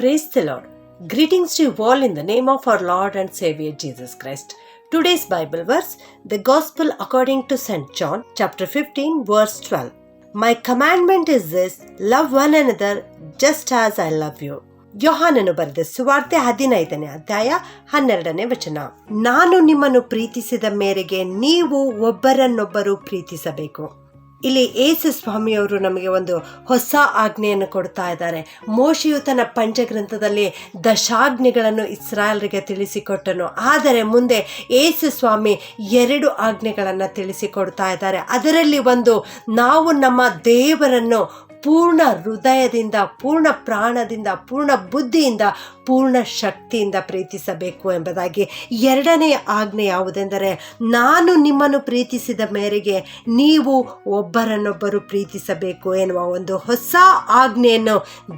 Praise the Lord. Greetings to you all in the name of our Lord and Savior Jesus Christ. Today's Bible verse, the Gospel according to St. John, chapter 15, verse 12. My commandment is this, love one another just as I love you. ಯೋಹಾನನು ಬರೆದ ಸುವಾರ್ತೆ 15ನೇ ಅಧ್ಯಾಯ 12ನೇ ವಚನ. ನಾನು ನಿಮ್ಮನ್ನು ಪ್ರೀತಿಸಿದ ಮೇರೆಗೆ ನೀವು ಒಬ್ಬರನ್ನೊಬ್ಬರು ಪ್ರೀತಿಸಬೇಕು. ಇಲ್ಲಿ ಯೇಸು ಸ್ವಾಮಿಯವರು ನಮಗೆ ಒಂದು ಹೊಸ ಆಜ್ಞೆಯನ್ನು ಕೊಡ್ತಾ ಇದ್ದಾರೆ. ಮೋಶೆಯು ತನ್ನ ಪಂಚಗ್ರಂಥದಲ್ಲಿ ದಶಾಜ್ಞೆಗಳನ್ನು ಇಸ್ರಾಯೇಲರಿಗೆ ತಿಳಿಸಿಕೊಟ್ಟನು. ಆದರೆ ಮುಂದೆ ಯೇಸು ಸ್ವಾಮಿ 2 ಆಜ್ಞೆಗಳನ್ನು ತಿಳಿಸಿಕೊಡ್ತಾ ಇದ್ದಾರೆ. ಅದರಲ್ಲಿ ಒಂದು, ನಾವು ನಮ್ಮ ದೇವರನ್ನು ಪೂರ್ಣ ಹೃದಯದಿಂದ, ಪೂರ್ಣ ಪ್ರಾಣದಿಂದ, ಪೂರ್ಣ ಬುದ್ಧಿಯಿಂದ, ಪೂರ್ಣ ಶಕ್ತಿಯಿಂದ ಪ್ರೀತಿಸಬೇಕು ಎಂಬುದಾಗಿ. 2ನೇ ಆಜ್ಞೆ ಯಾವುದೆಂದರೆ, ನಾನು ನಿಮ್ಮನ್ನು ಪ್ರೀತಿಸಿದ ಮೇರೆಗೆ ನೀವು ಒಬ್ಬರನ್ನೊಬ್ಬರು ಪ್ರೀತಿಸಬೇಕು ಎನ್ನುವ ಒಂದು ಹೊಸ ಆಜ್ಞೆಯನ್ನು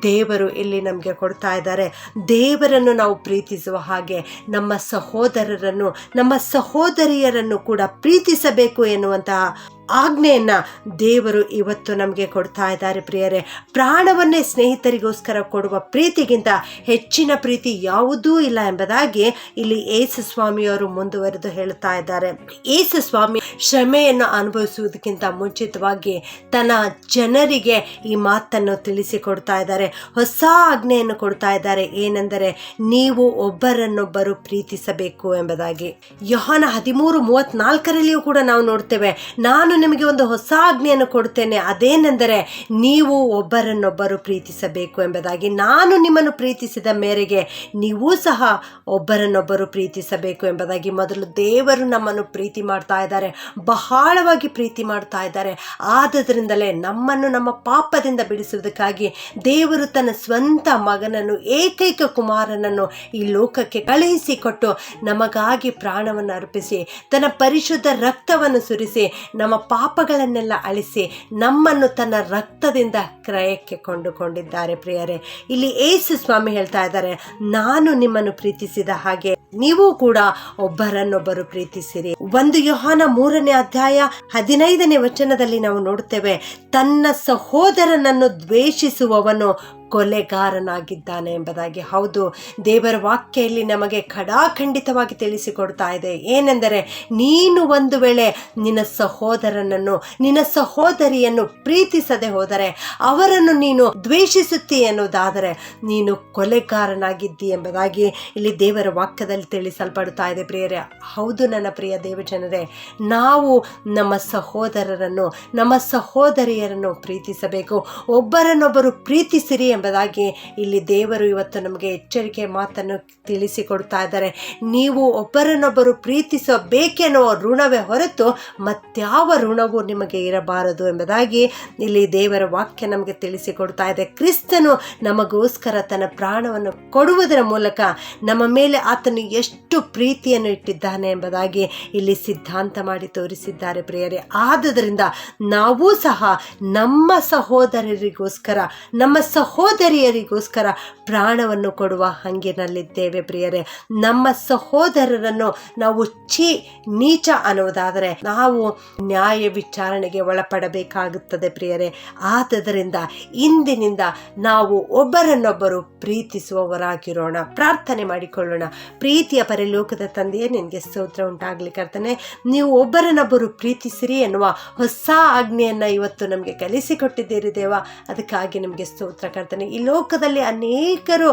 ದೇವರು ಇಲ್ಲಿ ನಮಗೆ ಕೊಡ್ತಾ ಇದ್ದಾರೆ. ದೇವರನ್ನು ನಾವು ಪ್ರೀತಿಸುವ ಹಾಗೆ ನಮ್ಮ ಸಹೋದರರನ್ನು, ನಮ್ಮ ಸಹೋದರಿಯರನ್ನು ಕೂಡ ಪ್ರೀತಿಸಬೇಕು ಎನ್ನುವಂತಹ ಆಜ್ಞೆಯನ್ನ ದೇವರು ಇವತ್ತು ನಮಗೆ ಕೊಡ್ತಾ ಇದ್ದಾರೆ. ಪ್ರಿಯರೇ, ಪ್ರಾಣವನ್ನೇ ಸ್ನೇಹಿತರಿಗೋಸ್ಕರ ಕೊಡುವ ಪ್ರೀತಿಗಿಂತ ಹೆಚ್ಚಿನ ಪ್ರೀತಿ ಯಾವುದೂ ಇಲ್ಲ ಎಂಬುದಾಗಿ ಇಲ್ಲಿ ಯೇಸು ಸ್ವಾಮಿಯವರು ಮುಂದುವರೆದು ಹೇಳ್ತಾ ಇದ್ದಾರೆ. ಯೇಸು ಸ್ವಾಮಿ ಶ್ರಮೆಯನ್ನು ಅನುಭವಿಸುವುದಕ್ಕಿಂತ ಮುಂಚಿತವಾಗಿ ತನ್ನ ಜನರಿಗೆ ಈ ಮಾತನ್ನು ತಿಳಿಸಿಕೊಡ್ತಾ ಇದ್ದಾರೆ. ಹೊಸ ಆಜ್ಞೆಯನ್ನು ಕೊಡ್ತಾ ಇದ್ದಾರೆ. ಏನೆಂದರೆ, ನೀವು ಒಬ್ಬರನ್ನೊಬ್ಬರು ಪ್ರೀತಿಸಬೇಕು ಎಂಬುದಾಗಿ. ಯೋಹಾನ 13:34 ಕೂಡ ನಾವು ನೋಡ್ತೇವೆ, ನಾನು ನಿಮಗೆ ಒಂದು ಹೊಸ ಆಜ್ಞೆಯನ್ನು ಕೊಡ್ತೇನೆ, ಅದೇನೆಂದರೆ ನೀವು ಒಬ್ಬರನ್ನೊಬ್ಬರು ಪ್ರೀತಿಸಬೇಕು ಎಂಬುದಾಗಿ. ನಾನು ನಿಮ್ಮನ್ನು ಪ್ರೀತಿಸಿದ ಮೇರೆಗೆ ನೀವು ಸಹ ಒಬ್ಬರನ್ನೊಬ್ಬರು ಪ್ರೀತಿಸಬೇಕು ಎಂಬುದಾಗಿ. ಮೊದಲು ದೇವರು ನಮ್ಮನ್ನು ಪ್ರೀತಿ ಮಾಡ್ತಾ ಇದ್ದಾರೆ, ಬಹಳವಾಗಿ ಪ್ರೀತಿ ಮಾಡ್ತಾ ಇದ್ದಾರೆ. ಆದ್ದರಿಂದಲೇ ನಮ್ಮನ್ನು ನಮ್ಮ ಪಾಪದಿಂದ ಬಿಡಿಸುವುದಕ್ಕಾಗಿ ದೇವರು ತನ್ನ ಸ್ವಂತ ಮಗನನ್ನು, ಏಕೈಕ ಕುಮಾರನನ್ನು ಈ ಲೋಕಕ್ಕೆ ಕಳುಹಿಸಿಕೊಟ್ಟು ನಮಗಾಗಿ ಪ್ರಾಣವನ್ನು ಅರ್ಪಿಸಿ, ತನ್ನ ಪರಿಶುದ್ಧ ರಕ್ತವನ್ನು ಸುರಿಸಿ, ನಮ್ಮ ಪಾಪಗಳನ್ನೆಲ್ಲ ಅಳಿಸಿ ನಮ್ಮನ್ನು ತನ್ನ ರಕ್ತದಿಂದ ಕ್ರಯಕ್ಕೆ ಕೊಂಡುಕೊಂಡಿದ್ದಾರೆ. ಪ್ರಿಯರೇ, ಇಲ್ಲಿ ಯೇಸು ಸ್ವಾಮಿ ಹೇಳ್ತಾ ಇದ್ದಾರೆ, ನಾನು ನಿಮ್ಮನ್ನು ಪ್ರೀತಿಸಿದ ಹಾಗೆ ನೀವು ಕೂಡ ಒಬ್ಬರನ್ನೊಬ್ಬರು ಪ್ರೀತಿಸಿರಿ. 1 ಯೋಹಾನ 3ನೇ ಅಧ್ಯಾಯ 15ನೇ ವಚನದಲ್ಲಿ ನಾವು ನೋಡುತ್ತೇವೆ, ತನ್ನ ಸಹೋದರನನ್ನು ದ್ವೇಷಿಸುವವನು ಕೊಲೆಗಾರನಾಗಿದ್ದಾನೆ ಎಂಬುದಾಗಿ. ಹೌದು, ದೇವರ ವಾಕ್ಯ ಇಲ್ಲಿ ನಮಗೆ ಖಡಾಖಂಡಿತವಾಗಿ ತಿಳಿಸಿಕೊಡ್ತಾ ಇದೆ. ಏನೆಂದರೆ, ನೀನು ಒಂದು ವೇಳೆ ನಿನ್ನ ಸಹೋದರನನ್ನು, ನಿನ್ನ ಸಹೋದರಿಯನ್ನು ಪ್ರೀತಿಸದೆ ಹೋದರೆ, ಅವರನ್ನು ನೀನು ದ್ವೇಷಿಸುತ್ತೀ ಎನ್ನುವುದಾದರೆ ನೀನು ಕೊಲೆಗಾರನಾಗಿದ್ದಿ ಎಂಬುದಾಗಿ ಇಲ್ಲಿ ದೇವರ ವಾಕ್ಯದಲ್ಲಿ ತಿಳಿಸಲ್ಪಡ್ತಾ ಇದೆ. ಪ್ರಿಯರೇ, ಹೌದು ನನ್ನ ಪ್ರಿಯ ದೇವಜನರೇ, ನಾವು ನಮ್ಮ ಸಹೋದರರನ್ನು, ನಮ್ಮ ಸಹೋದರಿಯರನ್ನು ಪ್ರೀತಿಸಬೇಕು. ಒಬ್ಬರನ್ನೊಬ್ಬರು ಪ್ರೀತಿಸಿರಿ ಎಂಬುದಾಗಿ ಇಲ್ಲಿ ದೇವರು ಇವತ್ತು ನಮಗೆ ಎಚ್ಚರಿಕೆ ಮಾತನ್ನು ತಿಳಿಸಿಕೊಡ್ತಾ ಇದ್ದಾರೆ. ನೀವು ಒಬ್ಬರನ್ನೊಬ್ಬರು ಪ್ರೀತಿಸಬೇಕೆನ್ನುವ ಋಣವೇ ಹೊರತು ಮತ್ಯಾವ ಋಣವೂ ನಿಮಗೆ ಇರಬಾರದು ಎಂಬುದಾಗಿ ಇಲ್ಲಿ ದೇವರ ವಾಕ್ಯ ನಮಗೆ ತಿಳಿಸಿಕೊಡ್ತಾ ಇದೆ. ಕ್ರಿಸ್ತನು ನಮಗೋಸ್ಕರ ತನ್ನ ಪ್ರಾಣವನ್ನು ಕೊಡುವುದರ ಮೂಲಕ ನಮ್ಮ ಮೇಲೆ ಆತನು ಎಷ್ಟು ಪ್ರೀತಿಯನ್ನು ಇಟ್ಟಿದ್ದಾನೆ ಎಂಬುದಾಗಿ ಇಲ್ಲಿ ಸಿದ್ಧಾಂತ ಮಾಡಿ ತೋರಿಸಿದ್ದಾರೆ. ಪ್ರಿಯರೇ, ಆದುದರಿಂದ ನಾವು ಸಹ ನಮ್ಮ ಸಹೋದರರಿಗೋಸ್ಕರ, ನಮ್ಮ ಸಹೋದರಿಯರಿಗೋಸ್ಕರ ಪ್ರಾಣವನ್ನು ಕೊಡುವ ಹಂಗಿನಲ್ಲಿದ್ದೇವೆ. ಪ್ರಿಯರೇ, ನಮ್ಮ ಸಹೋದರರನ್ನು ನಾವು ನೀಚ ಅನ್ನುವುದಾದರೆ ನಾವು ನ್ಯಾಯ ವಿಚಾರಣೆಗೆ ಒಳಪಡಬೇಕಾಗುತ್ತದೆ. ಪ್ರಿಯರೇ, ಆದುದರಿಂದ ಇಂದಿನಿಂದ ನಾವು ಒಬ್ಬರನ್ನೊಬ್ಬರು ಪ್ರೀತಿಸುವವರಾಗಿರೋಣ. ಪ್ರಾರ್ಥನೆ ಮಾಡಿಕೊಳ್ಳೋಣ. ಪ್ರೀತಿಯ ಪರಲೋಕದ ತಂದೆಯೇ, ನಿನಗೆ ಸ್ತೋತ್ರ ಉಂಟಾಗಲಿ ಕರ್ತನೆ. ನೀವು ಒಬ್ಬರನ್ನೊಬ್ಬರು ಪ್ರೀತಿಸಿರಿ ಎನ್ನುವ ಹೊಸ ಆಜ್ಞೆಯನ್ನು ಇವತ್ತು ನಮಗೆ ಕಲಿಸಿಕೊಟ್ಟಿದ್ದೀರಿ ದೇವ. ಅದಕ್ಕಾಗಿ ನಿಮಗೆ ಸ್ತೋತ್ರ ಕರ್ತನೆ. ಈ ಲೋಕದಲ್ಲಿ ಅನೇಕರು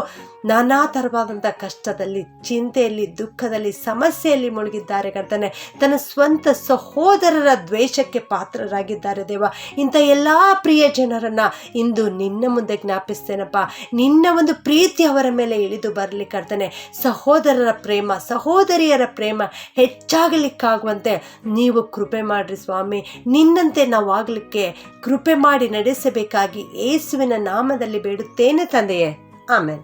ನಾನಾ ಥರವಾದಂಥ ಕಷ್ಟದಲ್ಲಿ, ಚಿಂತೆಯಲ್ಲಿ, ದುಃಖದಲ್ಲಿ, ಸಮಸ್ಯೆಯಲ್ಲಿ ಮುಳುಗಿದ್ದಾರೆ ಕರ್ತನೆ. ತನ್ನ ಸ್ವಂತ ಸಹೋದರರ ದ್ವೇಷಕ್ಕೆ ಪಾತ್ರರಾಗಿದ್ದಾರೆ ದೇವ. ಇಂಥ ಎಲ್ಲ ಪ್ರಿಯ ಜನರನ್ನು ಇಂದು ನಿನ್ನ ಮುಂದೆ ಜ್ಞಾಪಿಸ್ತೇನಪ್ಪ. ನಿನ್ನ ಒಂದು ಪ್ರೀತಿ ಅವರ ಮೇಲೆ ಇಳಿದು ಬರಲಿ ಕರ್ತನೆ. ಸಹೋದರರ ಪ್ರೇಮ, ಸಹೋದರಿಯರ ಪ್ರೇಮ ಹೆಚ್ಚಾಗಲಿಕ್ಕಾಗುವಂತೆ ನೀವು ಕೃಪೆ ಮಾಡಿರಿ ಸ್ವಾಮಿ. ನಿನ್ನಂತೆ ನಾವು ಆಗಲಿಕ್ಕೆ ಕೃಪೆ ಮಾಡಿ ನಡೆಸಬೇಕಾಗಿ ಯೇಸುವಿನ ನಾಮದಲ್ಲಿ ಬೇಡುತ್ತೇನೆ ತಂದೆಯೇ. ಆಮೆನ್.